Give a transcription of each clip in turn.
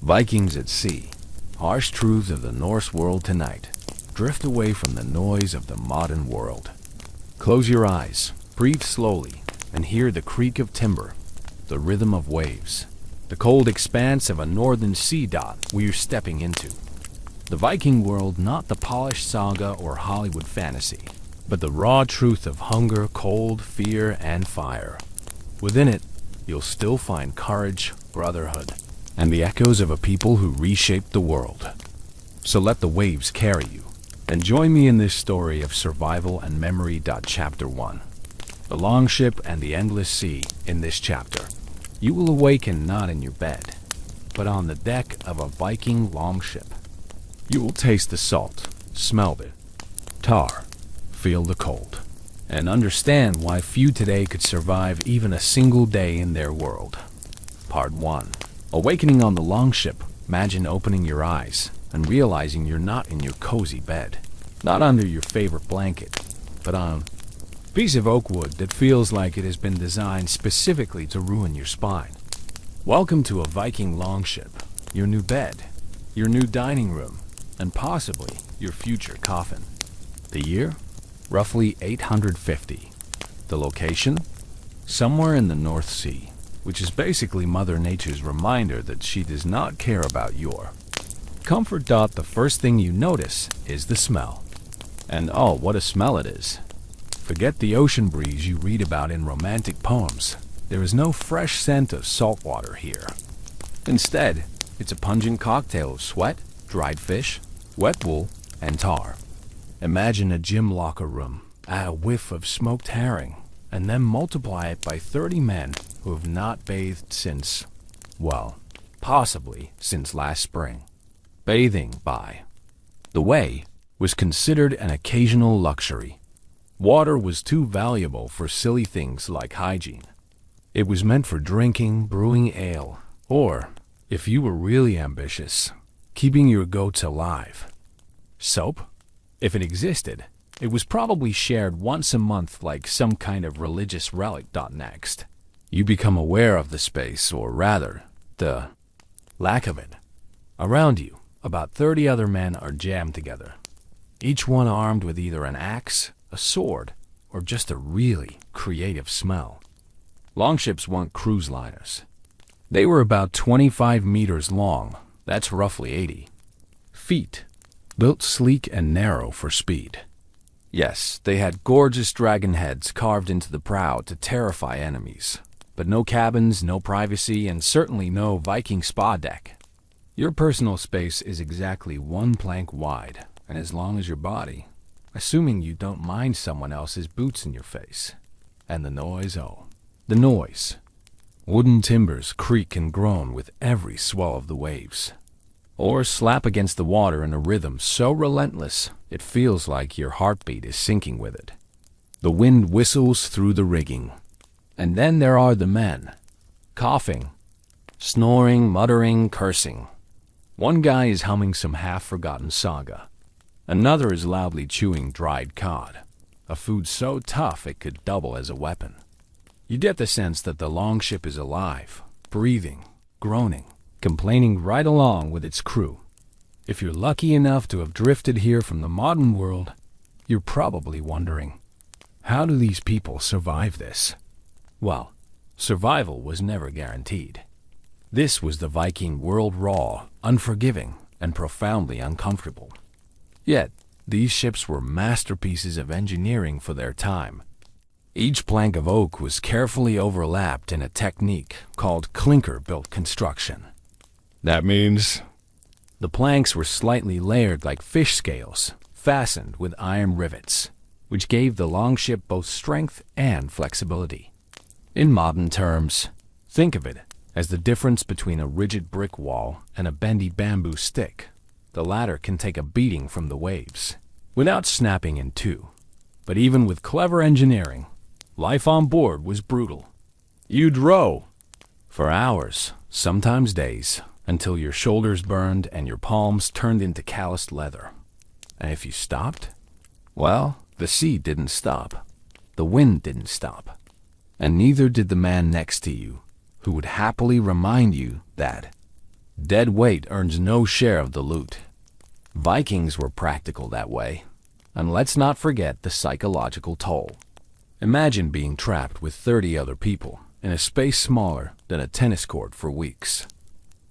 Vikings at sea. Harsh truths of the Norse world tonight. Drift away from the noise of the modern world. Close your eyes, breathe slowly, and hear the creak of timber, the rhythm of waves, the cold expanse of a northern sea dot we're stepping into. The Viking world, not the polished saga or Hollywood fantasy, but the raw truth of hunger, cold, fear, and fire. Within it, you'll still find courage, brotherhood, and the echoes of a people who reshaped the world. So let the waves carry you, and join me in this story of survival and memory. Chapter 1. The Longship and the Endless Sea. In this chapter, you will awaken not in your bed, but on the deck of a Viking longship. You will taste the salt, smell the tar, feel the cold, and understand why few today could survive even a single day in their world. Part 1. Awakening on the longship. Imagine opening your eyes and realizing you're not in your cozy bed, not under your favorite blanket, but on a piece of oak wood that feels like it has been designed specifically to ruin your spine. Welcome to a Viking longship, your new bed, your new dining room, and possibly your future coffin. The year? Roughly 850. The location? Somewhere in the North Sea, which is basically Mother Nature's reminder that she does not care about your comfort. The first thing you notice is the smell. And oh, what a smell it is. Forget the ocean breeze you read about in romantic poems. There is no fresh scent of salt water here. Instead, it's a pungent cocktail of sweat, dried fish, wet wool, and tar. Imagine a gym locker room, add a whiff of smoked herring, and then multiply it by 30 men who have not bathed since, well, possibly since last spring. Bathing, by the way, was considered an occasional luxury. Water was too valuable for silly things like hygiene. It was meant for drinking, brewing ale, or, if you were really ambitious, keeping your goats alive. Soap? If it existed, it was probably shared once a month like some kind of religious relic. Next, you become aware of the space, or rather, the lack of it. Around you, about 30 other men are jammed together, each one armed with either an axe, a sword, or just a really creative smell. Longships weren't cruise liners. They were about 25 meters long, that's roughly 80 feet, built sleek and narrow for speed. Yes, they had gorgeous dragon heads carved into the prow to terrify enemies, but no cabins, no privacy, and certainly no Viking spa deck. Your personal space is exactly one plank wide, and as long as your body, assuming you don't mind someone else's boots in your face. And the noise, oh, the noise. Wooden timbers creak and groan with every swell of the waves, or slap against the water in a rhythm so relentless it feels like your heartbeat is syncing with it. The wind whistles through the rigging. And then there are the men, coughing, snoring, muttering, cursing. One guy is humming some half-forgotten saga. Another is loudly chewing dried cod, a food so tough it could double as a weapon. You get the sense that the longship is alive, breathing, groaning, complaining right along with its crew. If you're lucky enough to have drifted here from the modern world, you're probably wondering, how do these people survive this? Well, survival was never guaranteed. This was the Viking world, raw, unforgiving, and profoundly uncomfortable. Yet, these ships were masterpieces of engineering for their time. Each plank of oak was carefully overlapped in a technique called clinker-built construction. That means the planks were slightly layered like fish scales, fastened with iron rivets, which gave the longship both strength and flexibility. In modern terms, think of it as the difference between a rigid brick wall and a bendy bamboo stick. The latter can take a beating from the waves without snapping in two. But even with clever engineering, life on board was brutal. You'd row for hours, sometimes days, until your shoulders burned and your palms turned into calloused leather. And if you stopped, well, the sea didn't stop. The wind didn't stop. And neither did the man next to you, who would happily remind you that Dead weight earns no share of the loot. Vikings were practical that way. And let's not forget the psychological toll. Imagine being trapped with 30 other people in a space smaller than a tennis court for weeks.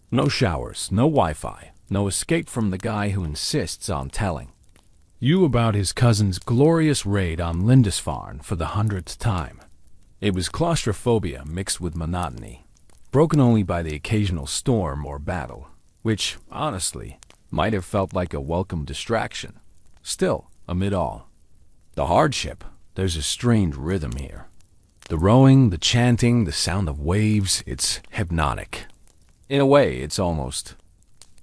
No showers, no Wi-Fi, no escape from the guy who insists on telling you about his cousin's glorious raid on Lindisfarne for the 100th time. It was claustrophobia mixed with monotony, broken only by the occasional storm or battle, which, honestly, might have felt like a welcome distraction. Still, amid all the hardship, there's a strange rhythm here. The rowing, the chanting, the sound of waves, it's hypnotic. In a way, it's almost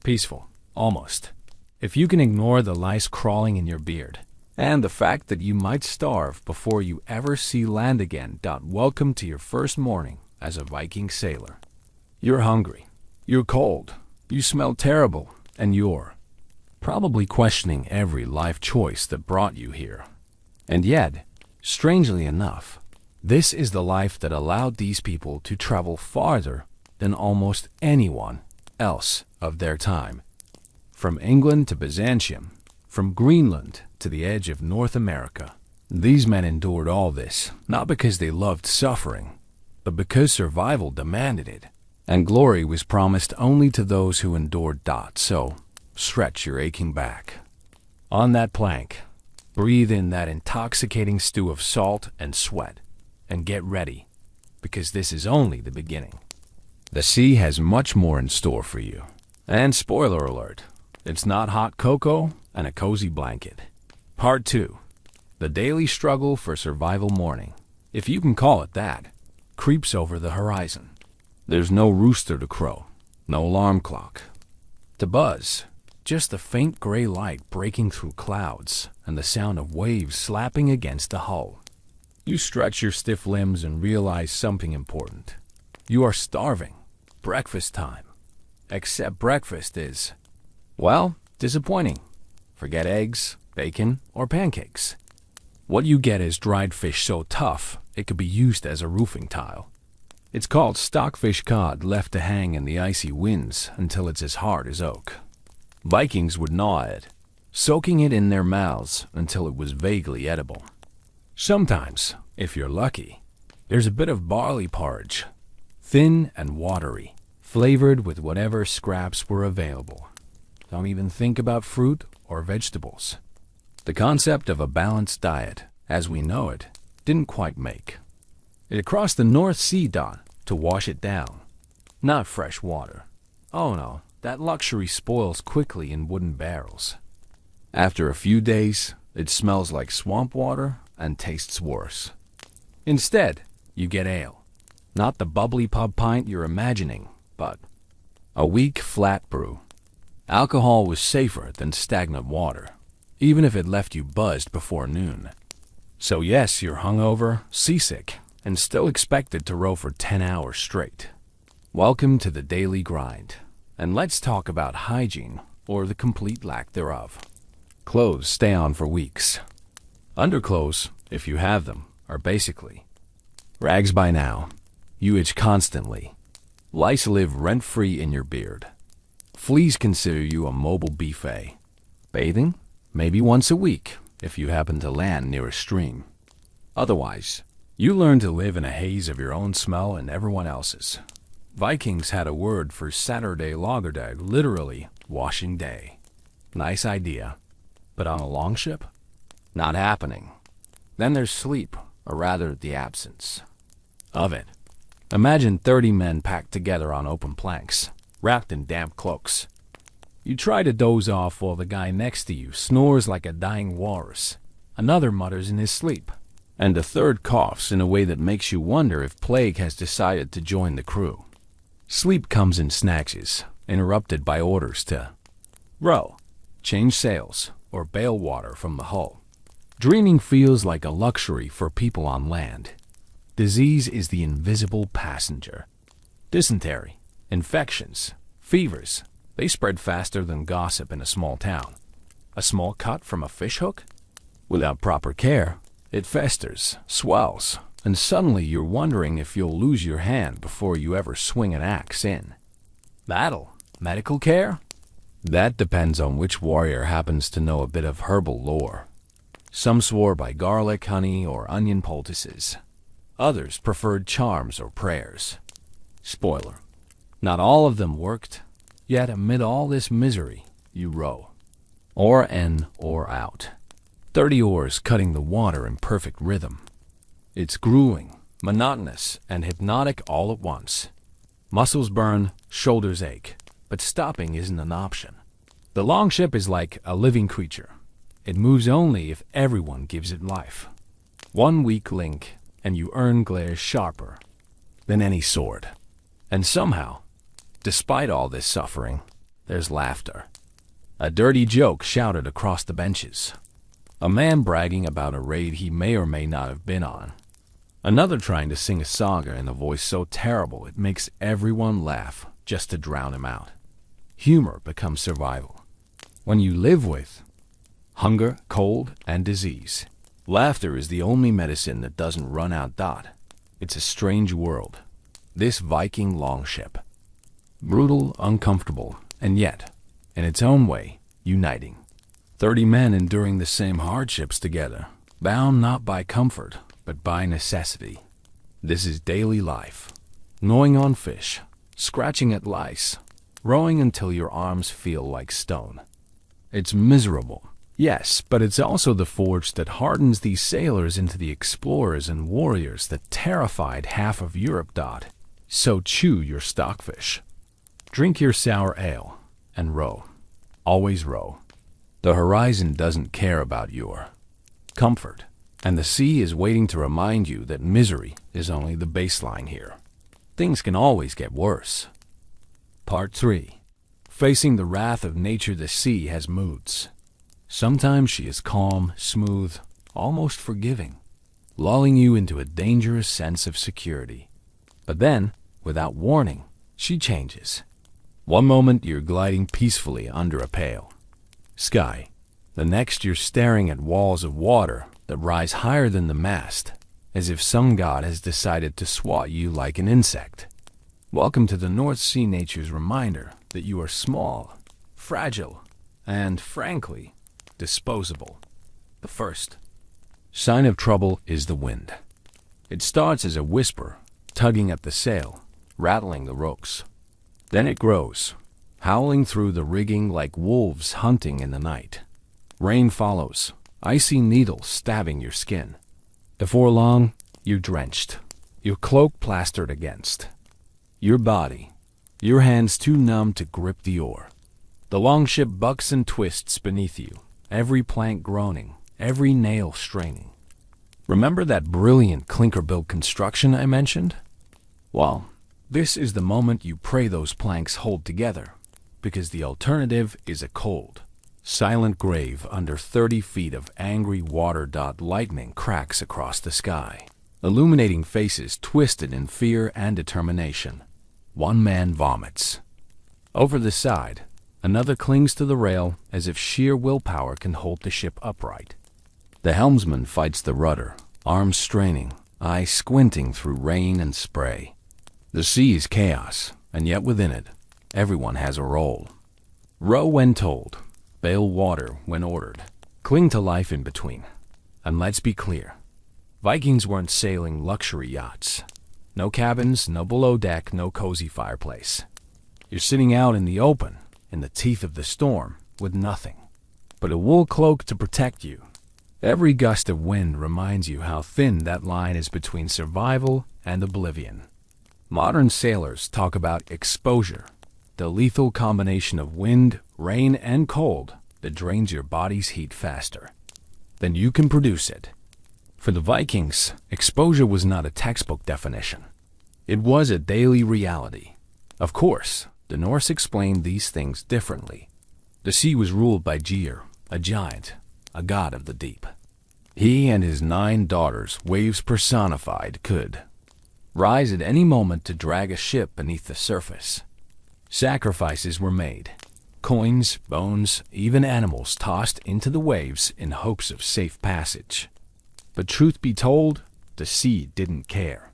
peaceful. Almost. If you can ignore the lice crawling in your beard, and the fact that you might starve before you ever see land again. Welcome to your first morning as a Viking sailor. You're hungry, you're cold, you smell terrible, and you're probably questioning every life choice that brought you here. And yet, strangely enough, this is the life that allowed these people to travel farther than almost anyone else of their time. From England to Byzantium, from Greenland to the edge of North America, these men endured all this, not because they loved suffering, but because survival demanded it, and glory was promised only to those who endured. So, stretch your aching back. On that plank, breathe in that intoxicating stew of salt and sweat, and get ready, because this is only the beginning. The sea has much more in store for you. And spoiler alert, it's not hot cocoa and a cozy blanket. Part 2. The daily struggle for survival morning, if you can call it that, creeps over the horizon. There's no rooster to crow, no alarm clock to buzz, just the faint gray light breaking through clouds and the sound of waves slapping against the hull. You stretch your stiff limbs and realize something important. You are starving. Breakfast time. Except breakfast is, well, disappointing. Forget eggs, bacon, or pancakes. What you get is dried fish so tough it could be used as a roofing tile. It's called stockfish cod, left to hang in the icy winds until it's as hard as oak. Vikings would gnaw it, soaking it in their mouths until it was vaguely edible. Sometimes, if you're lucky, there's a bit of barley porridge, thin and watery, flavored with whatever scraps were available. Don't even think about fruit or vegetables. The concept of a balanced diet, as we know it, didn't quite make it across the North Sea to wash it down. Not fresh water. Oh no, that luxury spoils quickly in wooden barrels. After a few days, it smells like swamp water and tastes worse. Instead, you get ale. Not the bubbly pub pint you're imagining, but a weak, flat brew. Alcohol was safer than stagnant water, even if it left you buzzed before noon. So yes, you're hungover, seasick, and still expected to row for 10 hours straight. Welcome to the daily grind, and let's talk about hygiene, or the complete lack thereof. Clothes stay on for weeks. Underclothes, if you have them, are basically rags by now. You itch constantly. Lice live rent-free in your beard. Fleas consider you a mobile buffet. Bathing? Maybe once a week, if you happen to land near a stream. Otherwise, you learn to live in a haze of your own smell and everyone else's. Vikings had a word for Saturday lagerdag, literally washing day. Nice idea. But on a longship? Not happening. Then there's sleep, or rather the absence of it. Imagine 30 men packed together on open planks, wrapped in damp cloaks. You try to doze off while the guy next to you snores like a dying walrus. Another mutters in his sleep, and a third coughs in a way that makes you wonder if plague has decided to join the crew. Sleep comes in snatches, interrupted by orders to row, change sails, or bail water from the hull. Dreaming feels like a luxury for people on land. Disease is the invisible passenger. Dysentery, infections, fevers, they spread faster than gossip in a small town. A small cut from a fishhook? Without proper care, it festers, swells, and suddenly you're wondering if you'll lose your hand before you ever swing an axe in. Battle, Medical care? That depends on which warrior happens to know a bit of herbal lore. Some swore by garlic, honey, or onion poultices. Others preferred charms or prayers. Spoiler: not all of them worked, yet amid all this misery, you row. Oar in, oar out. 30 oars cutting the water in perfect rhythm. It's grueling, monotonous, and hypnotic all at once. Muscles burn, shoulders ache, but stopping isn't an option. The longship is like a living creature. It moves only if everyone gives it life. One weak link, and you earn glares sharper than any sword. And somehow, despite all this suffering, there's laughter. A dirty joke shouted across the benches. A man bragging about a raid he may or may not have been on. Another trying to sing a saga in a voice so terrible it makes everyone laugh just to drown him out. Humor becomes survival. When you live with hunger, cold, and disease, laughter is the only medicine that doesn't run out. It's a strange world, this Viking longship. Brutal, uncomfortable, and yet, in its own way, uniting. 30 men enduring the same hardships together, bound not by comfort, but by necessity. This is daily life. Gnawing on fish, scratching at lice, rowing until your arms feel like stone. It's miserable, yes, but it's also the forge that hardens these sailors into the explorers and warriors that terrified half of Europe. So chew your stockfish. Drink your sour ale, and row. Always row. The horizon doesn't care about your comfort, and the sea is waiting to remind you that misery is only the baseline here. Things can always get worse. Part 3. Facing the wrath of nature, the sea has moods. Sometimes she is calm, smooth, almost forgiving, lulling you into a dangerous sense of security. But then, without warning, she changes. One moment you're gliding peacefully under a pale sky. The next you're staring at walls of water that rise higher than the mast, as if some god has decided to swat you like an insect. Welcome to the North Sea, nature's reminder that you are small, fragile, and, frankly, disposable. The first sign of trouble is the wind. It starts as a whisper, tugging at the sail, rattling the ropes. Then it grows, howling through the rigging like wolves hunting in the night. Rain follows, icy needles stabbing your skin. Before long, you're drenched, your cloak plastered against. Your body, your hands too numb to grip the oar. The longship bucks and twists beneath you, every plank groaning, every nail straining. Remember that brilliant clinker-built construction I mentioned? Well, this is the moment you pray those planks hold together, because the alternative is a cold, silent grave under 30 feet of angry water. Lightning cracks across the sky, illuminating faces twisted in fear and determination. One man vomits. Over the side, another clings to the rail as if sheer willpower can hold the ship upright. The helmsman fights the rudder, arms straining, eyes squinting through rain and spray. The sea is chaos, and yet within it, everyone has a role. Row when told, bail water when ordered, cling to life in between. And let's be clear, Vikings weren't sailing luxury yachts. No cabins, no below deck, no cozy fireplace. You're sitting out in the open, in the teeth of the storm, with nothing but a wool cloak to protect you. Every gust of wind reminds you how thin that line is between survival and oblivion. Modern sailors talk about exposure, the lethal combination of wind, rain, and cold that drains your body's heat faster than you can produce it. For the Vikings, exposure was not a textbook definition. It was a daily reality. Of course, the Norse explained these things differently. The sea was ruled by Geir, a giant, a god of the deep. He and his 9 daughters, waves personified, could rise at any moment to drag a ship beneath the surface. Sacrifices were made. Coins, bones, even animals tossed into the waves in hopes of safe passage. But truth be told, the sea didn't care.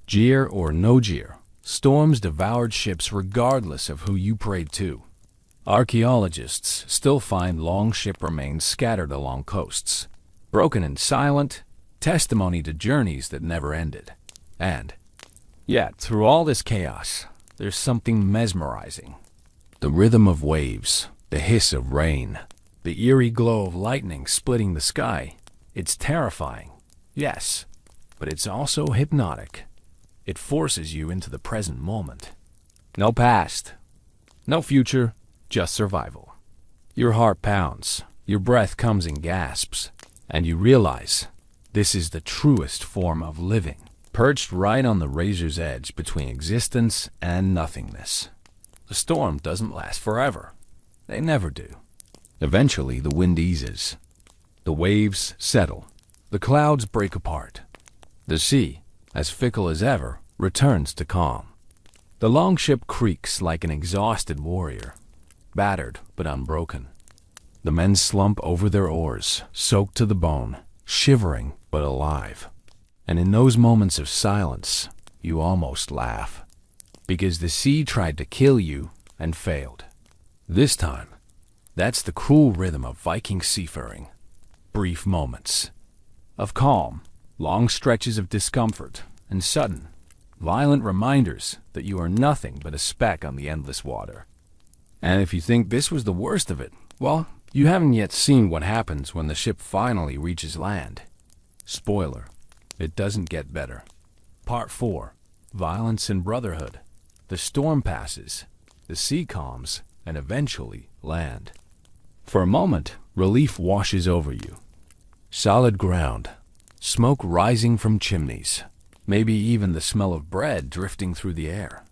Gear or no gear, Storms devoured ships regardless of who you prayed to. Archaeologists still find long ship remains scattered along coasts, broken and silent, testimony to journeys that never ended. And yet, through all this chaos, there's something mesmerizing. The rhythm of waves, the hiss of rain, the eerie glow of lightning splitting the sky. It's terrifying, yes, but it's also hypnotic. It forces you into the present moment. No past, no future, just survival. Your heart pounds, your breath comes in gasps, and you realize this is the truest form of living, perched right on the razor's edge between existence and nothingness. The storm doesn't last forever. They never do. Eventually, the wind eases. The waves settle. The clouds break apart. The sea, as fickle as ever, returns to calm. The longship creaks like an exhausted warrior, battered but unbroken. The men slump over their oars, soaked to the bone, shivering but alive. And in those moments of silence, you almost laugh. Because the sea tried to kill you and failed. This time, that's the cruel rhythm of Viking seafaring. Brief moments of calm, long stretches of discomfort, and sudden, violent reminders that you are nothing but a speck on the endless water. And if you think this was the worst of it, well, you haven't yet seen what happens when the ship finally reaches land. Spoiler, it doesn't get better. Part 4, Violence and Brotherhood. The storm passes, the sea calms, and eventually land. For a moment, relief washes over you. Solid ground, smoke rising from chimneys, maybe even the smell of bread drifting through the air.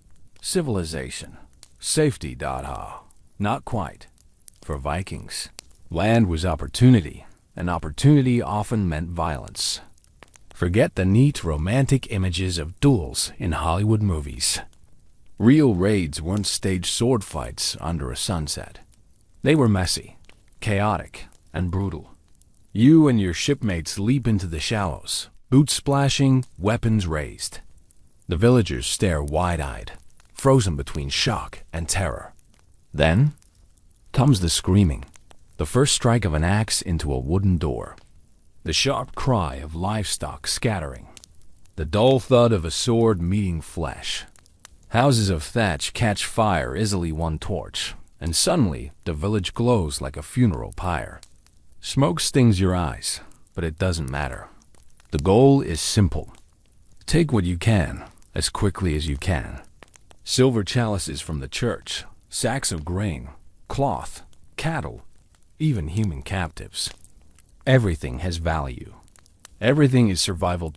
Civilization. Safety, Dada. Not quite. For Vikings, land was opportunity, and opportunity often meant violence. Forget the neat, romantic images of duels in Hollywood movies. Real raids weren't staged sword fights under a sunset. They were messy, chaotic, and brutal. You and your shipmates leap into the shallows, boots splashing, weapons raised. The villagers stare wide-eyed, frozen between shock and terror. Then comes the screaming, the first strike of an axe into a wooden door, the sharp cry of livestock scattering, the dull thud of a sword meeting flesh. Houses of thatch catch fire easily one torch, and suddenly the village glows like a funeral pyre. Smoke stings your eyes, but it doesn't matter. The goal is simple. Take what you can, as quickly as you can. Silver chalices from the church, sacks of grain, cloth, cattle, even human captives. Everything has value. Everything is survival.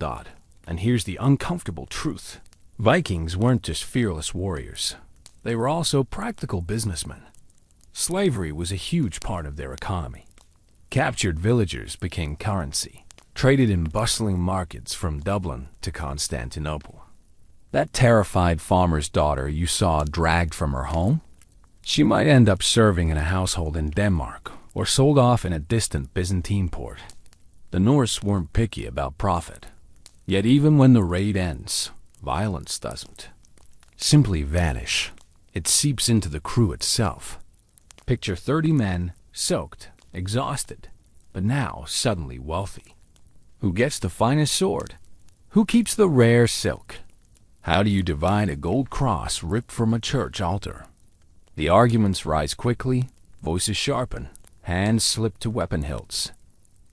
And here's the uncomfortable truth. Vikings weren't just fearless warriors. They were also practical businessmen. Slavery was a huge part of their economy. Captured villagers became currency, traded in bustling markets from Dublin to Constantinople. That terrified farmer's daughter you saw dragged from her home? She might end up serving in a household in Denmark or sold off in a distant Byzantine port. The Norse weren't picky about profit. Yet even when the raid ends, violence doesn't simply vanish. It seeps into the crew itself. Picture 30 men, soaked, exhausted, but now suddenly wealthy. Who gets the finest sword? Who keeps the rare silk? How do you divide a gold cross ripped from a church altar? The arguments rise quickly, voices sharpen, hands slip to weapon hilts.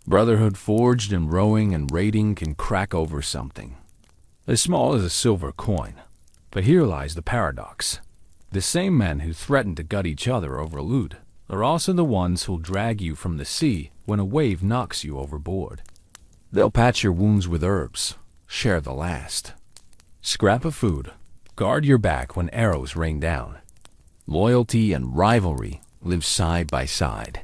Brotherhood forged in rowing and raiding can crack over something as small as a silver coin. But here lies the paradox. The same men who threaten to gut each other over loot are also the ones who'll drag you from the sea when a wave knocks you overboard. They'll patch your wounds with herbs, share the last. Scrap of food, guard your back when arrows rain down. Loyalty and rivalry live side by side.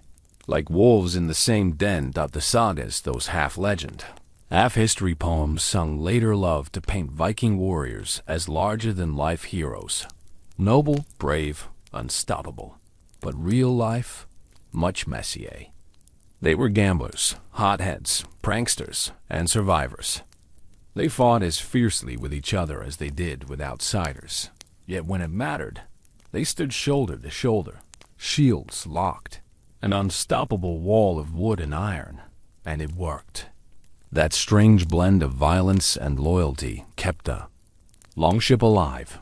Like wolves in the same den. The sagas, those half-legend, half-history poems sung later love to paint Viking warriors as larger-than-life heroes. Noble, brave, unstoppable. But real life, much messier. They were gamblers, hotheads, pranksters, and survivors. They fought as fiercely with each other as they did with outsiders. Yet when it mattered, they stood shoulder to shoulder, shields locked, an unstoppable wall of wood and iron, and it worked. That strange blend of violence and loyalty kept the longship alive.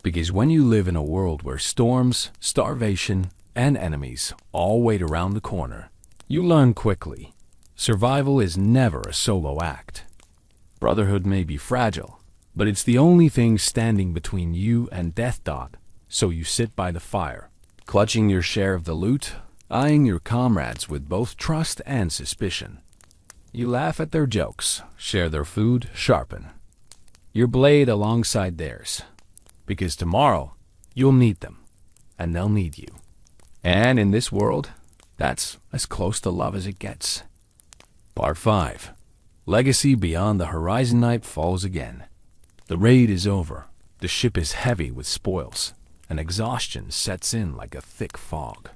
Because when you live in a world where storms, starvation, and enemies all wait around the corner, you learn quickly. Survival is never a solo act. Brotherhood may be fragile, but it's the only thing standing between you and death. So you sit by the fire, clutching your share of the loot, eyeing your comrades with both trust and suspicion. You laugh at their jokes, share their food, sharpen your blade alongside theirs. Because tomorrow, you'll need them, and they'll need you. And in this world, that's as close to love as it gets. Part 5. Legacy beyond the horizon. Night falls again. The raid is over. The ship is heavy with spoils, and exhaustion sets in like a thick fog.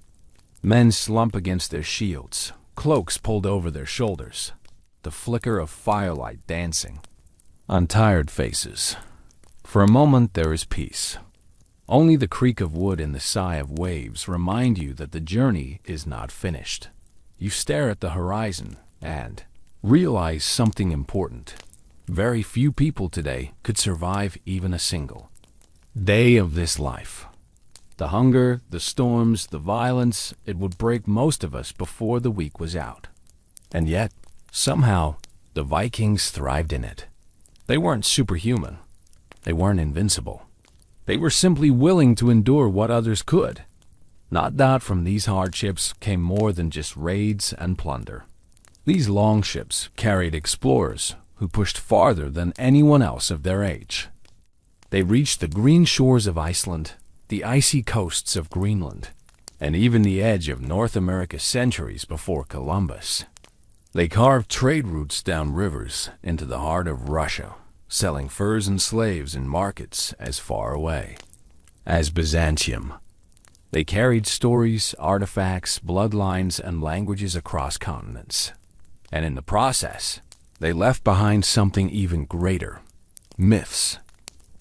Men slump against their shields, cloaks pulled over their shoulders, the flicker of firelight dancing on tired faces. For a moment there is peace. Only the creak of wood and the sigh of waves remind you that the journey is not finished. You stare at the horizon and realize something important. Very few people today could survive even a single day of this life. The hunger, the storms, the violence, it would break most of us before the week was out. And yet, somehow, the Vikings thrived in it. They weren't superhuman. They weren't invincible. They were simply willing to endure what others could. Not that from these hardships came more than just raids and plunder. These longships carried explorers who pushed farther than anyone else of their age. They reached the green shores of Iceland, the icy coasts of Greenland, and even the edge of North America centuries before Columbus. They carved trade routes down rivers into the heart of Russia, selling furs and slaves in markets as far away as Byzantium. They carried stories, artifacts, bloodlines, and languages across continents. And in the process, they left behind something even greater: myths.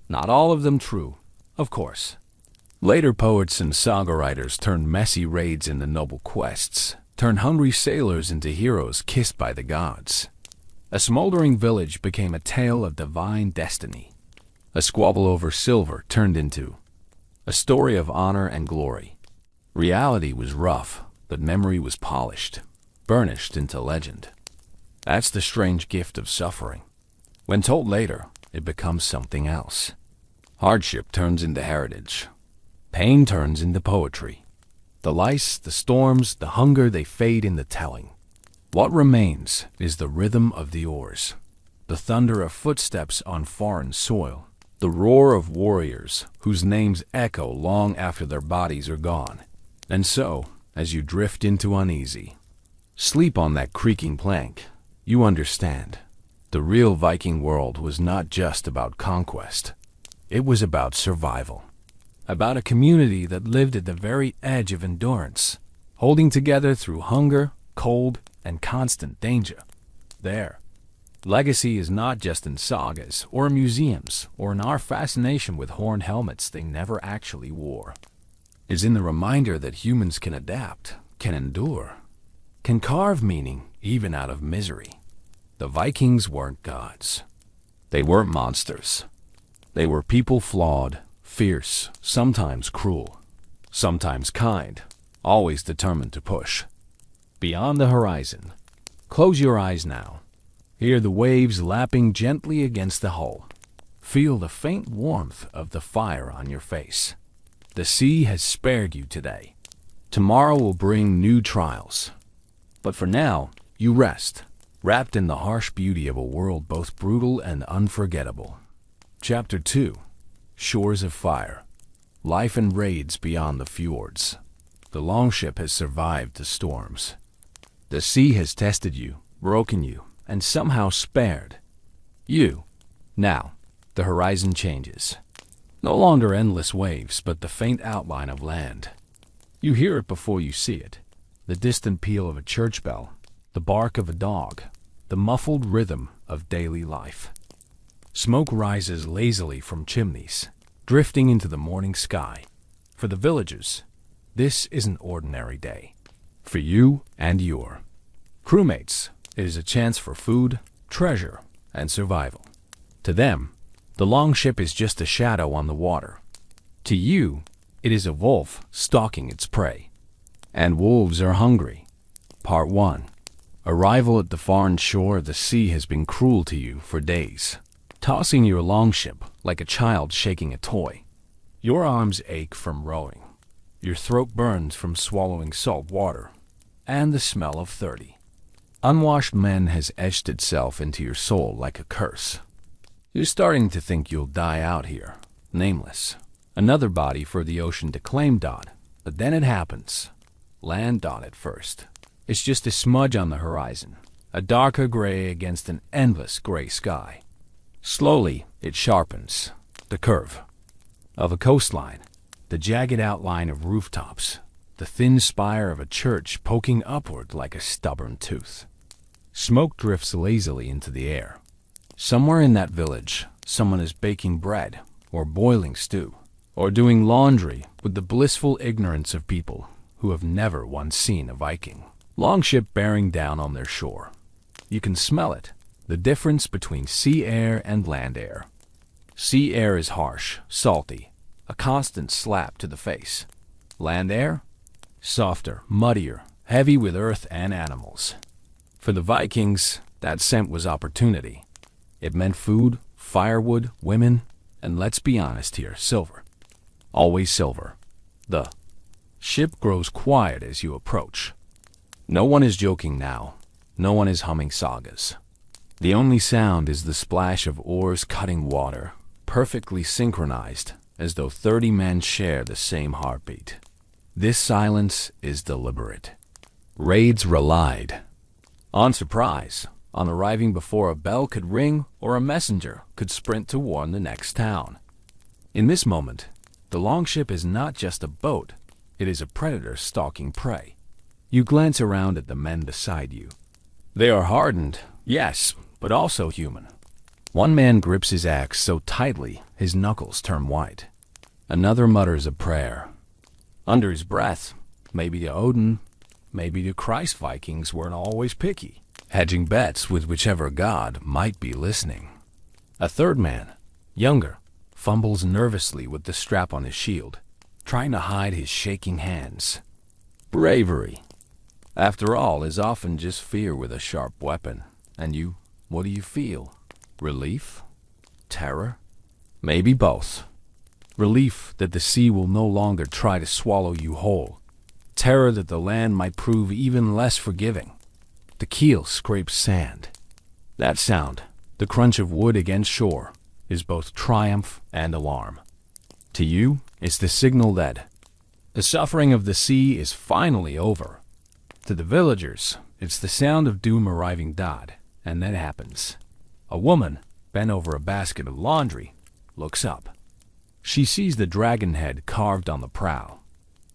Not all of them true, of course. Later poets and saga writers turned messy raids into noble quests, turned hungry sailors into heroes kissed by the gods. A smoldering village became a tale of divine destiny. A squabble over silver turned into a story of honor and glory. Reality was rough, but memory was polished, burnished into legend. That's the strange gift of suffering. When told later, it becomes something else. Hardship turns into heritage. Pain turns into poetry. The lice, the storms, the hunger, they fade in the telling. What remains is the rhythm of the oars, the thunder of footsteps on foreign soil, the roar of warriors whose names echo long after their bodies are gone. And so, as you drift into uneasy, sleep on that creaking plank, you understand. The real Viking world was not just about conquest. It was about survival. About a community that lived at the very edge of endurance, holding together through hunger, cold, and constant danger. Their legacy is not just in sagas or museums or in our fascination with horned helmets they never actually wore. It's in the reminder that humans can adapt, can endure, can carve meaning even out of misery. The Vikings weren't gods. They weren't monsters. They were people flawed, fierce, sometimes cruel, sometimes kind, always determined to push. Beyond the horizon. Close your eyes now. Hear the waves lapping gently against the hull. Feel the faint warmth of the fire on your face. The sea has spared you today. Tomorrow will bring new trials. But for now, you rest, wrapped in the harsh beauty of a world both brutal and unforgettable. Chapter 2. Shores of Fire. Life and raids beyond the fjords. The longship has survived the storms. The sea has tested you, broken you, and somehow spared you. Now, the horizon changes. No longer endless waves, but the faint outline of land. You hear it before you see it. The distant peal of a church bell, the bark of a dog, the muffled rhythm of daily life. Smoke rises lazily from chimneys, drifting into the morning sky. For the villagers, this is an ordinary day. For you and your crewmates, it is a chance for food, treasure, and survival. To them, the longship is just a shadow on the water. To you, it is a wolf stalking its prey. And wolves are hungry. Part 1. Arrival at the foreign shore of the sea has been cruel to you for days, tossing your longship like a child shaking a toy. Your arms ache from rowing. Your throat burns from swallowing salt water, and the smell of 30 unwashed men has etched itself into your soul like a curse. You're starting to think you'll die out here, nameless. Another body for the ocean to claim. But then it happens. Land at first. It's just a smudge on the horizon, a darker gray against an endless gray sky. Slowly, it sharpens. The curve of a coastline, the jagged outline of rooftops, the thin spire of a church poking upward like a stubborn tooth. Smoke drifts lazily into the air. Somewhere in that village, someone is baking bread, or boiling stew, or doing laundry with the blissful ignorance of people who have never once seen a Viking longship bearing down on their shore. You can smell it, the difference between sea air and land air. Sea air is harsh, salty, a constant slap to the face. Land air? Softer, muddier, heavy with earth and animals. For the Vikings, that scent was opportunity. It meant food, firewood, women, and let's be honest here, silver. Always silver. The ship grows quiet as you approach. No one is joking now. No one is humming sagas. The only sound is the splash of oars cutting water, perfectly synchronized, as though 30 men share the same heartbeat. This silence is deliberate. Raids relied on surprise, on arriving before a bell could ring or a messenger could sprint to warn the next town. In this moment, the longship is not just a boat, it is a predator stalking prey. You glance around at the men beside you. They are hardened, yes, but also human. One man grips his axe so tightly his knuckles turn white. Another mutters a prayer. Under his breath, maybe to Odin, maybe the Christ Vikings weren't always picky, hedging bets with whichever god might be listening. A third man, younger, fumbles nervously with the strap on his shield, trying to hide his shaking hands. Bravery, after all, is often just fear with a sharp weapon. And you, what do you feel? Relief? Terror? Maybe both. Relief that the sea will no longer try to swallow you whole. Terror that the land might prove even less forgiving. The keel scrapes sand. That sound, the crunch of wood against shore, is both triumph and alarm. To you, it's the signal that the suffering of the sea is finally over. To the villagers, it's the sound of doom arriving. And then happens. A woman, bent over a basket of laundry, looks up. She sees the dragon head carved on the prow,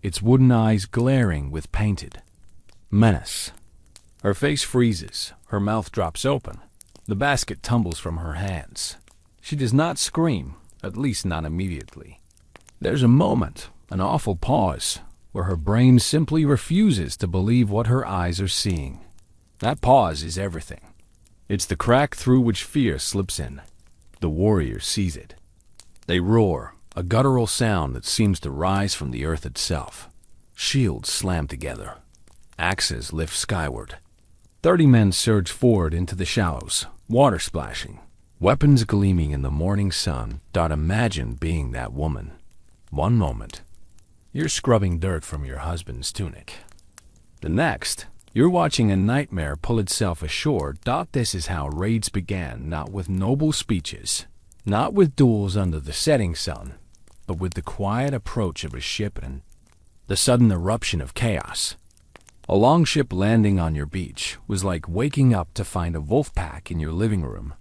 its wooden eyes glaring with painted menace. Her face freezes, her mouth drops open, the basket tumbles from her hands. She does not scream, at least not immediately. There's a moment, an awful pause, where her brain simply refuses to believe what her eyes are seeing. That pause is everything. It's the crack through which fear slips in. The warrior sees it. They roar, a guttural sound that seems to rise from the earth itself. Shields slam together. Axes lift skyward. 30 men surge forward into the shallows, water splashing, weapons gleaming in the morning sun. Imagine being that woman. One moment, you're scrubbing dirt from your husband's tunic. The next, you're watching a nightmare pull itself ashore. This is how raids began, not with noble speeches, not with duels under the setting sun, but with the quiet approach of a ship and the sudden eruption of chaos. A longship landing on your beach was like waking up to find a wolf pack in your living room.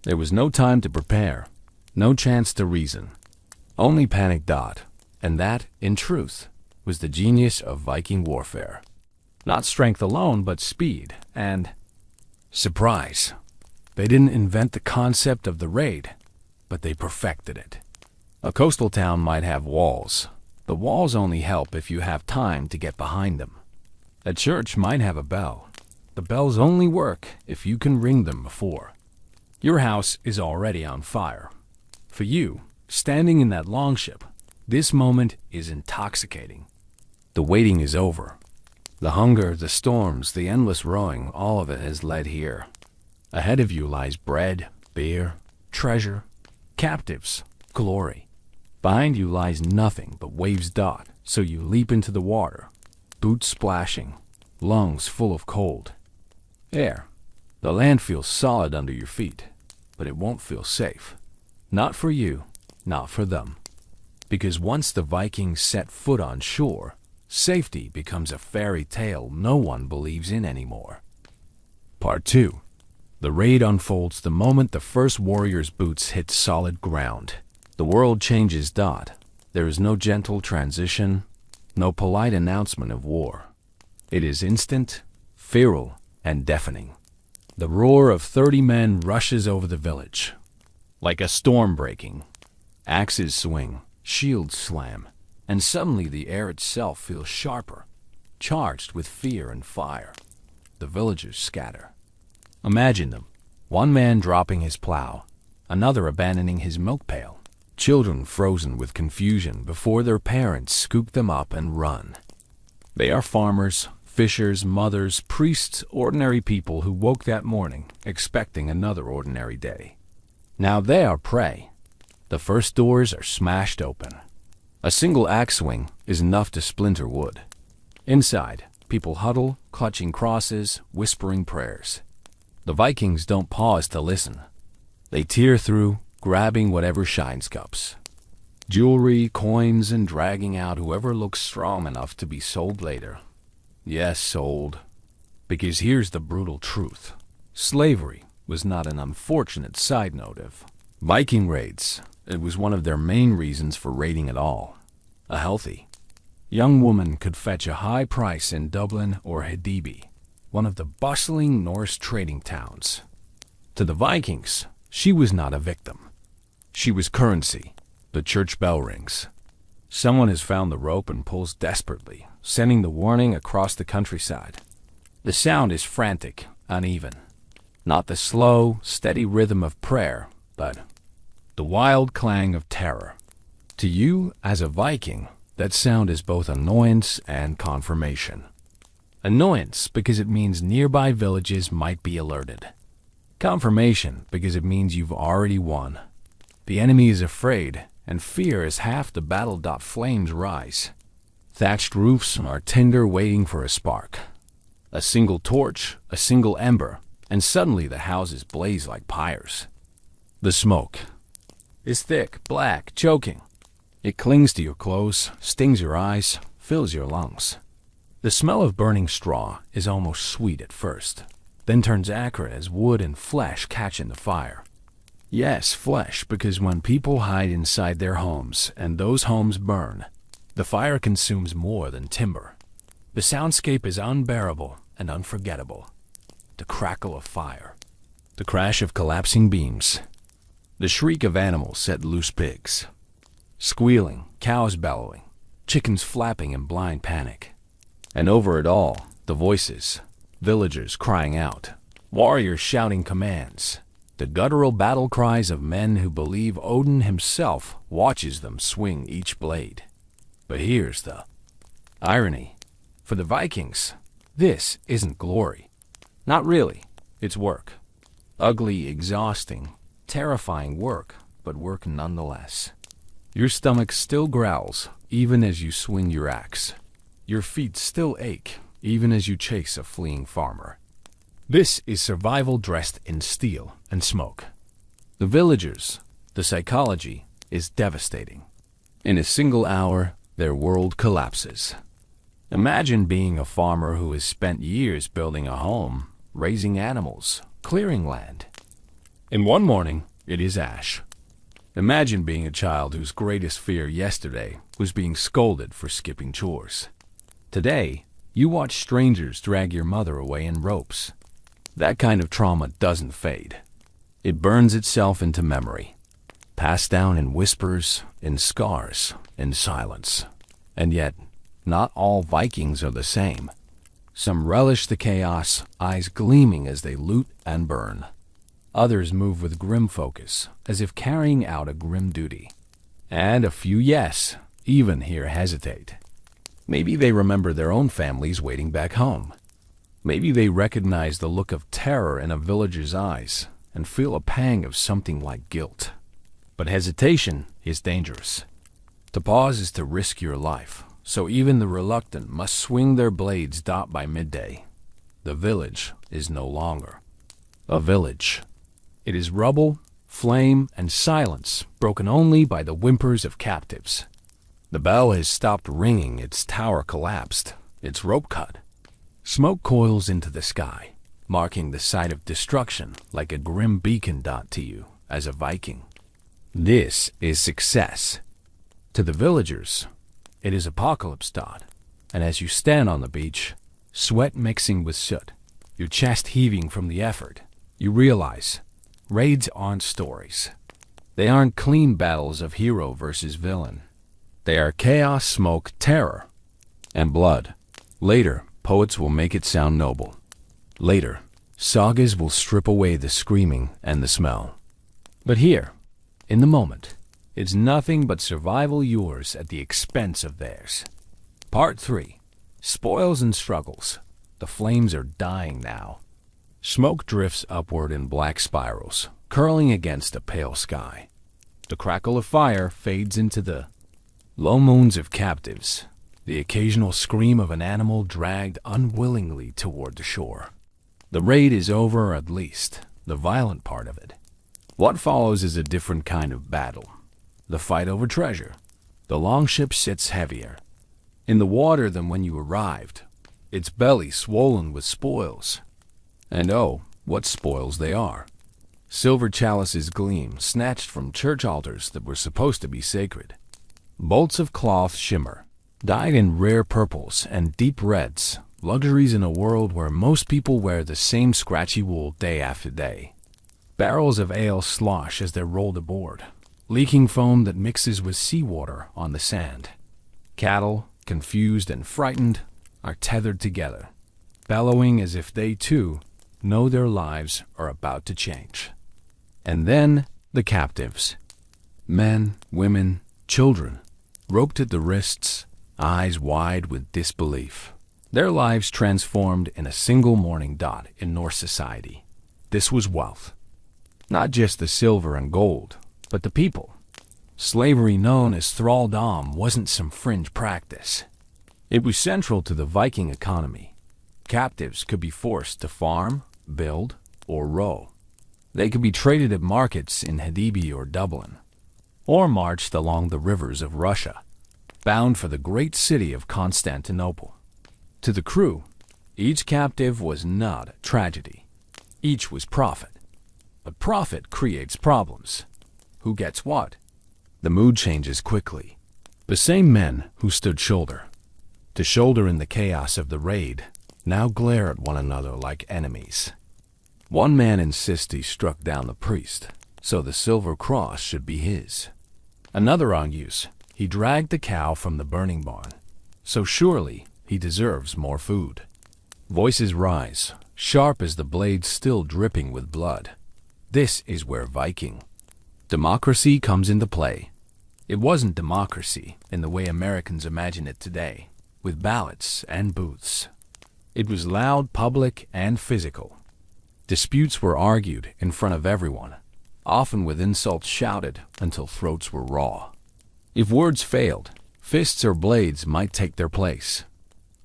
There was no time to prepare, no chance to reason, only panic. And that, in truth, was the genius of Viking warfare. Not strength alone, but speed and surprise. They didn't invent the concept of the raid, but they perfected it. A coastal town might have walls. The walls only help if you have time to get behind them. A church might have a bell. The bells only work if you can ring them before. Your house is already on fire. For you, standing in that longship, this moment is intoxicating. The waiting is over. The hunger, the storms, the endless rowing, all of it has led here. Ahead of you lies bread, beer, treasure, captives, glory. Behind you lies nothing but waves dot, so you leap into the water, boots splashing, lungs full of cold air. The land feels solid under your feet, but it won't feel safe. Not for you, not for them. Because once the Vikings set foot on shore, safety becomes a fairy tale no one believes in anymore. Part 2. The raid unfolds the moment the first warrior's boots hit solid ground. The world changes dot. There is no gentle transition, no polite announcement of war. It is instant, feral, and deafening. The roar of 30 men rushes over the village. Like a storm breaking. Axes swing, shields slam, and suddenly the air itself feels sharper, charged with fear and fire. The villagers scatter. Imagine them. One man dropping his plow, another abandoning his milk pail. Children frozen with confusion before their parents scoop them up and run. They are farmers, fishers, mothers, priests, ordinary people who woke that morning expecting another ordinary day. Now they are prey. The first doors are smashed open. A single axe swing is enough to splinter wood. Inside, people huddle, clutching crosses, whispering prayers. The Vikings don't pause to listen. They tear through, grabbing whatever shines cups. Jewelry, coins, and dragging out whoever looks strong enough to be sold later. Yes, sold. Because here's the brutal truth. Slavery was not an unfortunate side note of Viking raids. It was one of their main reasons for raiding at all. A healthy young woman could fetch a high price in Dublin or Hedeby, one of the bustling Norse trading towns. To the Vikings, she was not a victim. She was currency. The church bell rings. Someone has found the rope and pulls desperately, sending the warning across the countryside. The sound is frantic, uneven. Not the slow, steady rhythm of prayer, but the wild clang of terror. To you, as a Viking, that sound is both annoyance and confirmation. Annoyance because it means nearby villages might be alerted. Confirmation because it means you've already won. The enemy is afraid, and fear is half the battle. Flames rise. Thatched roofs are tinder waiting for a spark. A single torch, a single ember, and suddenly the houses blaze like pyres. The smoke is thick, black, choking. It clings to your clothes, stings your eyes, fills your lungs. The smell of burning straw is almost sweet at first, then turns acrid as wood and flesh catch in the fire. Yes, flesh, because when people hide inside their homes and those homes burn, the fire consumes more than timber. The soundscape is unbearable and unforgettable. The crackle of fire, the crash of collapsing beams, the shriek of animals set loose pigs. Squealing, cows bellowing, chickens flapping in blind panic. And over it all, the voices, villagers crying out, warriors shouting commands, the guttural battle cries of men who believe Odin himself watches them swing each blade. But here's the irony. For the Vikings, this isn't glory. Not really. It's work. Ugly, exhausting, terrifying work, but work nonetheless. Your stomach still growls, even as you swing your axe. Your feet still ache, even as you chase a fleeing farmer. This is survival dressed in steel and smoke. The villagers, the psychology, is devastating. In a single hour, their world collapses. Imagine being a farmer who has spent years building a home, raising animals, clearing land. In one morning, it is ash. Imagine being a child whose greatest fear yesterday was being scolded for skipping chores. Today, you watch strangers drag your mother away in ropes. That kind of trauma doesn't fade. It burns itself into memory, passed down in whispers, in scars, in silence. And yet, not all Vikings are the same. Some relish the chaos, eyes gleaming as they loot and burn. Others move with grim focus, as if carrying out a grim duty. And a few, yes, even here hesitate. Maybe they remember their own families waiting back home. Maybe they recognize the look of terror in a villager's eyes and feel a pang of something like guilt. But hesitation is dangerous. To pause is to risk your life, so even the reluctant must swing their blades by midday. The village is no longer a village. It is rubble, flame, and silence, broken only by the whimpers of captives. The bell has stopped ringing, its tower collapsed, its rope cut. Smoke coils into the sky, marking the site of destruction like a grim beacon dot to you as a Viking. This is success. To the villagers, it is apocalypse dot, and as you stand on the beach, sweat mixing with soot, your chest heaving from the effort, you realize raids aren't stories. They aren't clean battles of hero versus villain. They are chaos, smoke, terror, and blood. Later, poets will make it sound noble. Later, sagas will strip away the screaming and the smell. But here, in the moment, it's nothing but survival yours at the expense of theirs. Part 3. Spoils and struggles. The flames are dying now. Smoke drifts upward in black spirals, curling against a pale sky. The crackle of fire fades into the low moans of captives, the occasional scream of an animal dragged unwillingly toward the shore. The raid is over, at least, the violent part of it. What follows is a different kind of battle. The fight over treasure. The longship sits heavier in the water than when you arrived, its belly swollen with spoils. And oh, what spoils they are. Silver chalices gleam, snatched from church altars that were supposed to be sacred. Bolts of cloth shimmer, dyed in rare purples and deep reds, luxuries in a world where most people wear the same scratchy wool day after day. Barrels of ale slosh as they're rolled aboard, leaking foam that mixes with seawater on the sand. Cattle, confused and frightened, are tethered together, bellowing as if they, too, know their lives are about to change. And then the captives. Men, women, children, roped at the wrists, eyes wide with disbelief. Their lives transformed in a single morning dot in Norse society. This was wealth. Not just the silver and gold, but the people. Slavery known as thraldom wasn't some fringe practice. It was central to the Viking economy. Captives could be forced to farm, build, or row. They could be traded at markets in Hedeby or Dublin, or marched along the rivers of Russia, bound for the great city of Constantinople. To the crew, each captive was not a tragedy. Each was profit. But profit creates problems. Who gets what? The mood changes quickly. The same men who stood shoulder to shoulder in the chaos of the raid now glare at one another like enemies. One man insists he struck down the priest, so the silver cross should be his. Another argues he dragged the cow from the burning barn, so surely he deserves more food. Voices rise, sharp as the blades still dripping with blood. This is where Viking democracy comes into play. It wasn't democracy in the way Americans imagine it today, with ballots and booths. It was loud, public, and physical. Disputes were argued in front of everyone, often with insults shouted until throats were raw. If words failed, fists or blades might take their place.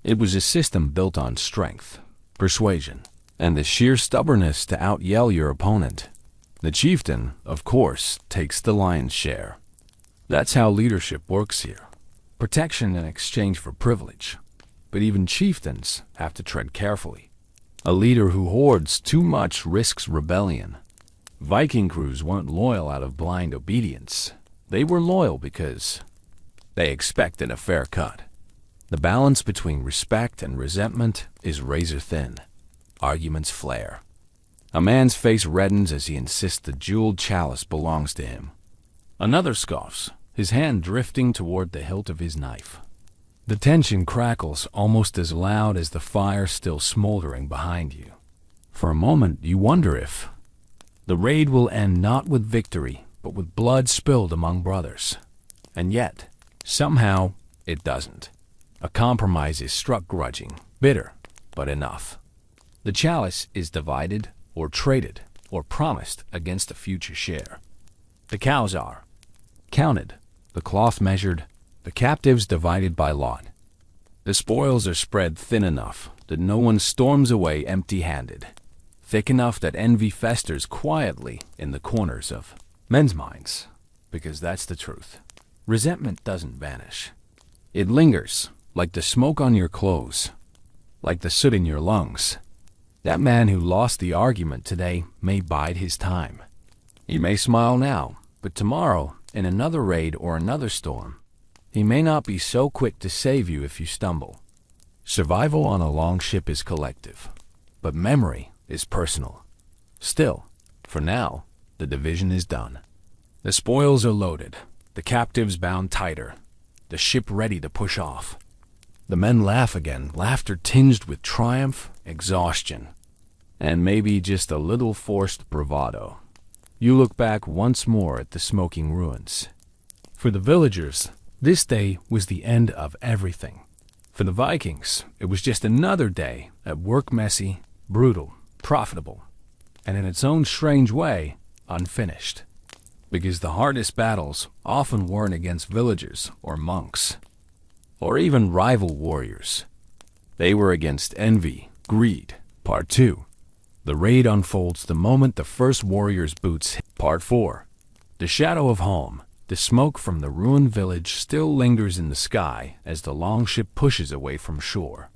It was a system built on strength, persuasion, and the sheer stubbornness to out-yell your opponent. The chieftain, of course, takes the lion's share. That's how leadership works here. Protection in exchange for privilege. But even chieftains have to tread carefully. A leader who hoards too much risks rebellion. Viking crews weren't loyal out of blind obedience. They were loyal because they expected a fair cut. The balance between respect and resentment is razor thin. Arguments flare. A man's face reddens as he insists the jeweled chalice belongs to him. Another scoffs, his hand drifting toward the hilt of his knife. The tension crackles almost as loud as the fire still smoldering behind you. For a moment, you wonder if the raid will end not with victory, but with blood spilled among brothers. And yet, somehow, it doesn't. A compromise is struck grudging, bitter, but enough. The chalice is divided, or traded, or promised against a future share. The cows are counted, the cloth measured, the captives divided by lot. The spoils are spread thin enough that no one storms away empty-handed, thick enough that envy festers quietly in the corners of men's minds, because that's the truth. Resentment doesn't vanish. It lingers, like the smoke on your clothes, like the soot in your lungs. That man who lost the argument today may bide his time. He may smile now, but tomorrow, in another raid or another storm, he may not be so quick to save you if you stumble. Survival on a long ship is collective, but memory is personal. Still, for now, the division is done. The spoils are loaded, the captives bound tighter, the ship ready to push off. The men laugh again, laughter tinged with triumph, exhaustion, and maybe just a little forced bravado. You look back once more at the smoking ruins. For the villagers, this day was the end of everything. For the Vikings, it was just another day at work, messy, brutal, profitable, and in its own strange way, unfinished. Because the hardest battles often weren't against villagers or monks, or even rival warriors. They were against envy, greed. Part 2. The raid unfolds the moment the first warrior's boots hit. Part 4. The shadow of home, the smoke from the ruined village still lingers in the sky as the longship pushes away from shore.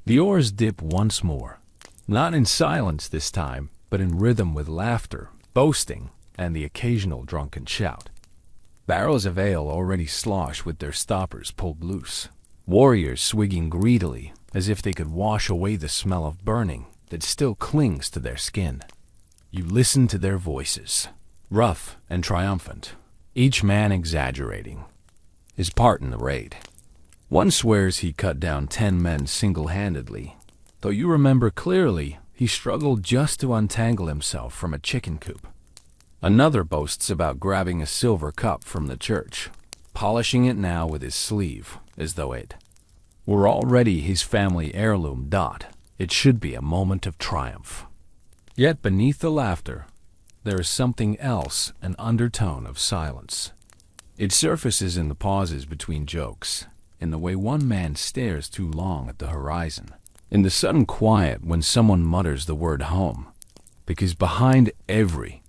The oars dip once more, not in silence this time, but in rhythm with laughter, boasting, and the occasional drunken shout. Barrels of ale already slosh with their stoppers pulled loose. Warriors swigging greedily as if they could wash away the smell of burning that still clings to their skin. You listen to their voices, rough and triumphant, each man exaggerating his part in the raid. One swears he cut down 10 men single-handedly, though you remember clearly he struggled just to untangle himself from a chicken coop. Another boasts about grabbing a silver cup from the church, polishing it now with his sleeve, as though it were already his family heirloom. It should be a moment of triumph. Yet beneath the laughter, there is something else, an undertone of silence. It surfaces in the pauses between jokes, in the way one man stares too long at the horizon, in the sudden quiet when someone mutters the word home, because behind every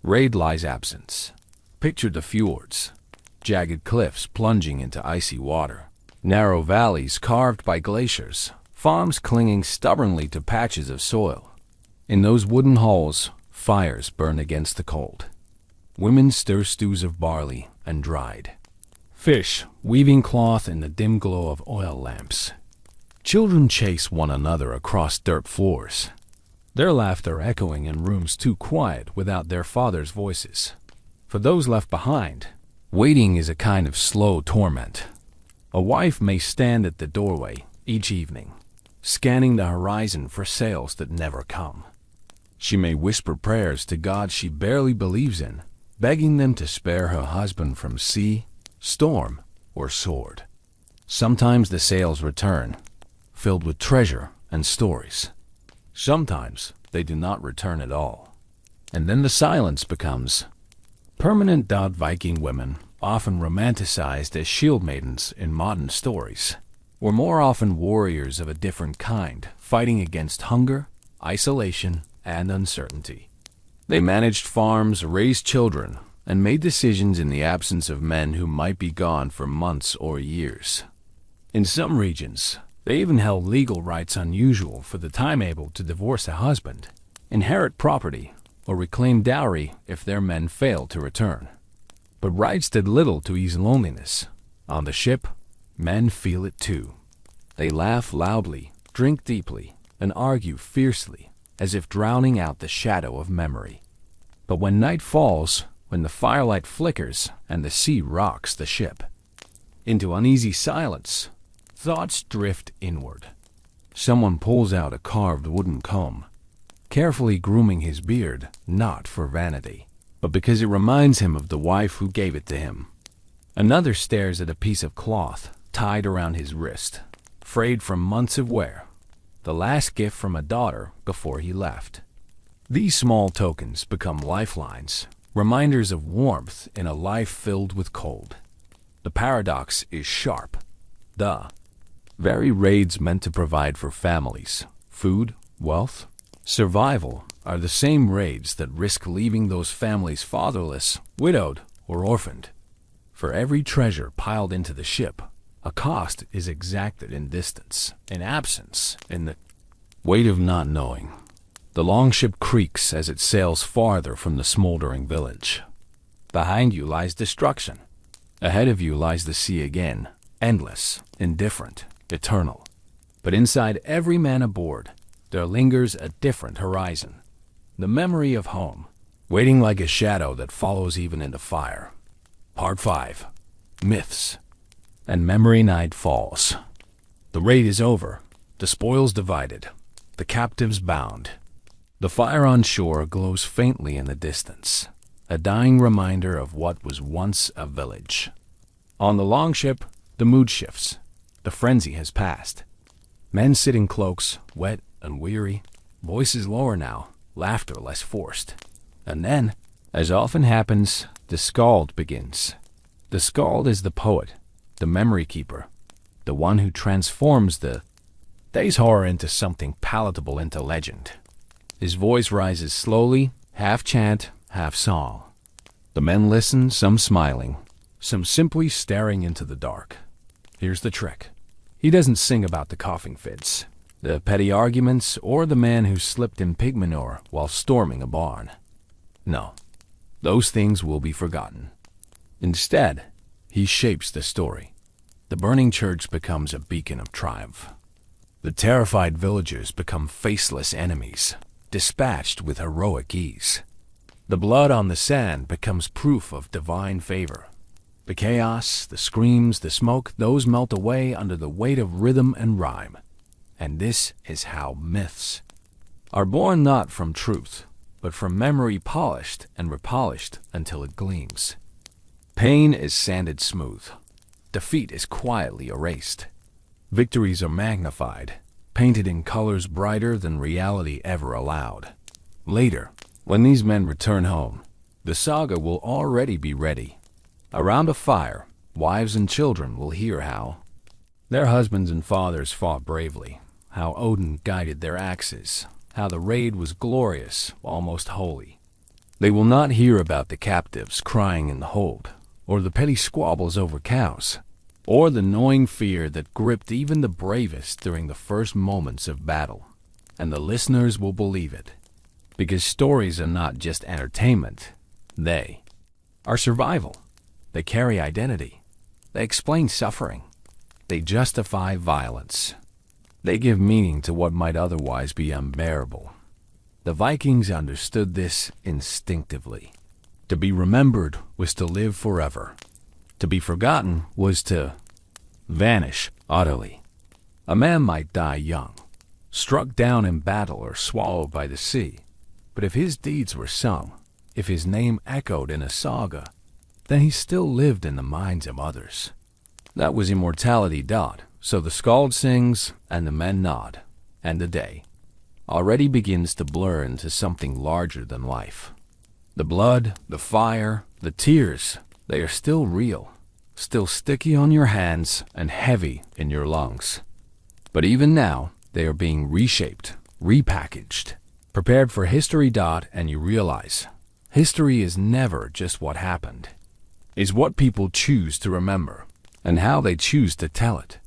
raid lies absence. Picture the fjords, jagged cliffs plunging into icy water, narrow valleys carved by glaciers, farms clinging stubbornly to patches of soil. In those wooden halls, fires burn against the cold. Women stir stews of barley and dried fish, weaving cloth in the dim glow of oil lamps. Children chase one another across dirt floors, their laughter echoing in rooms too quiet without their fathers' voices. For those left behind, waiting is a kind of slow torment. A wife may stand at the doorway each evening, scanning the horizon for sails that never come. She may whisper prayers to God she barely believes in, begging them to spare her husband from sea, storm, or sword. Sometimes the sails return, filled with treasure and stories. Sometimes they do not return at all. And then the silence becomes permanent. Viking women, often romanticized as shield maidens in modern stories, were more often warriors of a different kind, fighting against hunger, isolation, and uncertainty. They managed farms, raised children, and made decisions in the absence of men who might be gone for months or years. In some regions, they even held legal rights unusual for the time able to divorce a husband, inherit property, or reclaim dowry if their men failed to return. But rights did little to ease loneliness. On the ship, men feel it too. They laugh loudly, drink deeply, and argue fiercely, as if drowning out the shadow of memory. But when night falls, when the firelight flickers and the sea rocks the ship, into uneasy silence, thoughts drift inward. Someone pulls out a carved wooden comb, carefully grooming his beard, not for vanity, but because it reminds him of the wife who gave it to him. Another stares at a piece of cloth tied around his wrist, frayed from months of wear, the last gift from a daughter before he left. These small tokens become lifelines, reminders of warmth in a life filled with cold. The paradox is sharp. The very raids meant to provide for families, food, wealth, survival, are the same raids that risk leaving those families fatherless, widowed, or orphaned. For every treasure piled into the ship, a cost is exacted in distance, in absence, in the weight of not knowing. The longship creaks as it sails farther from the smoldering village. Behind you lies destruction. Ahead of you lies the sea again, endless, indifferent, eternal. But inside every man aboard, there lingers a different horizon. The memory of home, waiting like a shadow that follows even into fire. Part 5. Myths. And memory night falls. The raid is over, the spoils divided, the captives bound. The fire on shore glows faintly in the distance, a dying reminder of what was once a village. On the longship, the mood shifts. The frenzy has passed. Men sit in cloaks, wet and weary, voices lower now, laughter less forced. And then, as often happens, the skald begins. The skald is the poet, the memory keeper, the one who transforms the day's horror into something palatable into legend. His voice rises slowly, half chant, half song. The men listen, some smiling, some simply staring into the dark. Here's the trick. He doesn't sing about the coughing fits, the petty arguments, or the man who slipped in pig manure while storming a barn. No, those things will be forgotten. Instead, he shapes the story. The burning church becomes a beacon of triumph. The terrified villagers become faceless enemies, dispatched with heroic ease. The blood on the sand becomes proof of divine favor. The chaos, the screams, the smoke, those melt away under the weight of rhythm and rhyme. And this is how myths are born, not from truth, but from memory polished and repolished until it gleams. Pain is sanded smooth. Defeat is quietly erased. Victories are magnified, painted in colors brighter than reality ever allowed. Later, when these men return home, the saga will already be ready. Around a fire, wives and children will hear how their husbands and fathers fought bravely, how Odin guided their axes, how the raid was glorious, almost holy. They will not hear about the captives crying in the hold, or the petty squabbles over cows, or the gnawing fear that gripped even the bravest during the first moments of battle. And the listeners will believe it, because stories are not just entertainment, they are survival. They carry identity. They explain suffering. They justify violence. They give meaning to what might otherwise be unbearable. The Vikings understood this instinctively. To be remembered was to live forever. To be forgotten was to vanish utterly. A man might die young, struck down in battle or swallowed by the sea. But if his deeds were sung, if his name echoed in a saga, then he still lived in the minds of others. That was immortality dot. So the skald sings, and the men nod, and the day already begins to blur into something larger than life. The blood, the fire, the tears, they are still real, still sticky on your hands and heavy in your lungs. But even now, they are being reshaped, repackaged, prepared for history dot, and you realize history is never just what happened. It's what people choose to remember, and how they choose to tell it.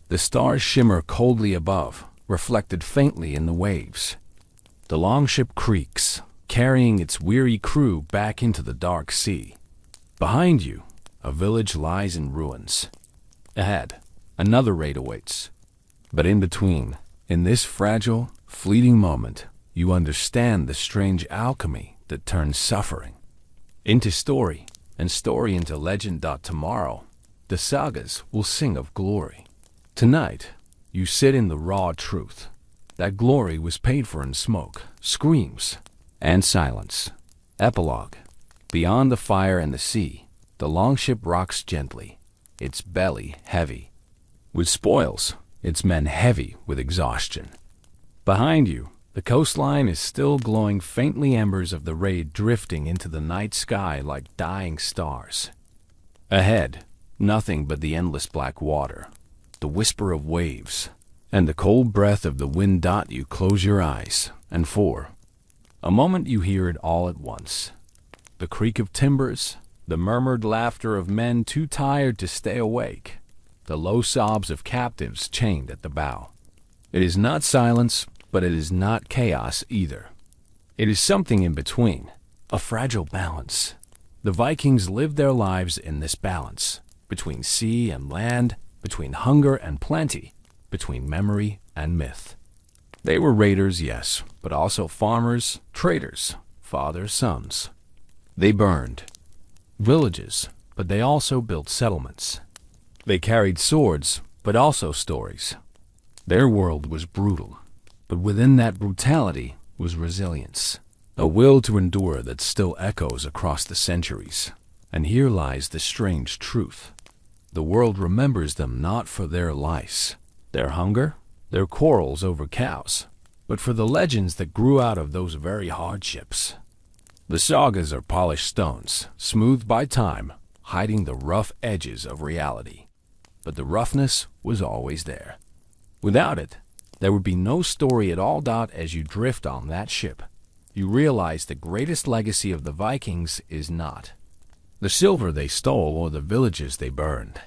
The stars shimmer coldly above, reflected faintly in the waves. The longship creaks, carrying its weary crew back into the dark sea. Behind you, a village lies in ruins. Ahead, another raid awaits. But in between, in this fragile, fleeting moment, you understand the strange alchemy that turns suffering into story, and story into legend. Tomorrow, the sagas will sing of glory. Tonight, you sit in the raw truth. That glory was paid for in smoke, screams, and silence. Epilogue. Beyond the fire and the sea, the longship rocks gently, its belly heavy with spoils, its men heavy with exhaustion. Behind you, the coastline is still glowing faintly, embers of the raid drifting into the night sky like dying stars. Ahead, nothing but the endless black water, the whisper of waves, and the cold breath of the wind. You close your eyes, and for a moment you hear it all at once. The creak of timbers, the murmured laughter of men too tired to stay awake, the low sobs of captives chained at the bow. It is not silence, but it is not chaos either. It is something in between, a fragile balance. The Vikings lived their lives in this balance, between sea and land, between hunger and plenty, between memory and myth. They were raiders, yes, but also farmers, traders, fathers, sons. They burned villages, but they also built settlements. They carried swords, but also stories. Their world was brutal, but within that brutality was resilience, a will to endure that still echoes across the centuries. And here lies the strange truth. The world remembers them not for their lice, their hunger, their quarrels over cows, but for the legends that grew out of those very hardships. The sagas are polished stones, smoothed by time, hiding the rough edges of reality. But the roughness was always there. Without it, there would be no story at all. As you drift on that ship, you realize the greatest legacy of the Vikings is not the silver they stole or the villages they burned.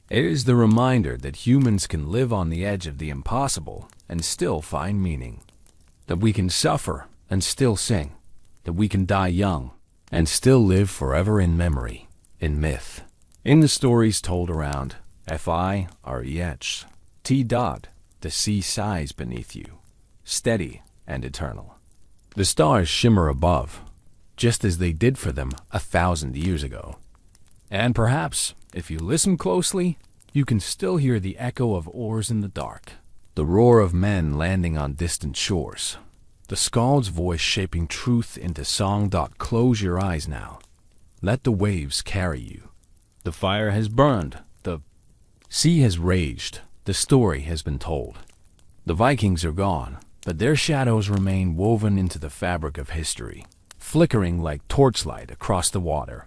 It is the reminder that humans can live on the edge of the impossible and still find meaning. That we can suffer and still sing. That we can die young and still live forever in memory, in myth, in the stories told around fireplace. The sea sighs beneath you, steady and eternal. The stars shimmer above, just as they did for them 1,000 years ago. And perhaps, if you listen closely, you can still hear the echo of oars in the dark, the roar of men landing on distant shores, the skald's voice shaping truth into song. Close your eyes now. Let the waves carry you. The fire has burned, the sea has raged, the story has been told. The Vikings are gone, but their shadows remain woven into the fabric of history, flickering like torchlight across the water.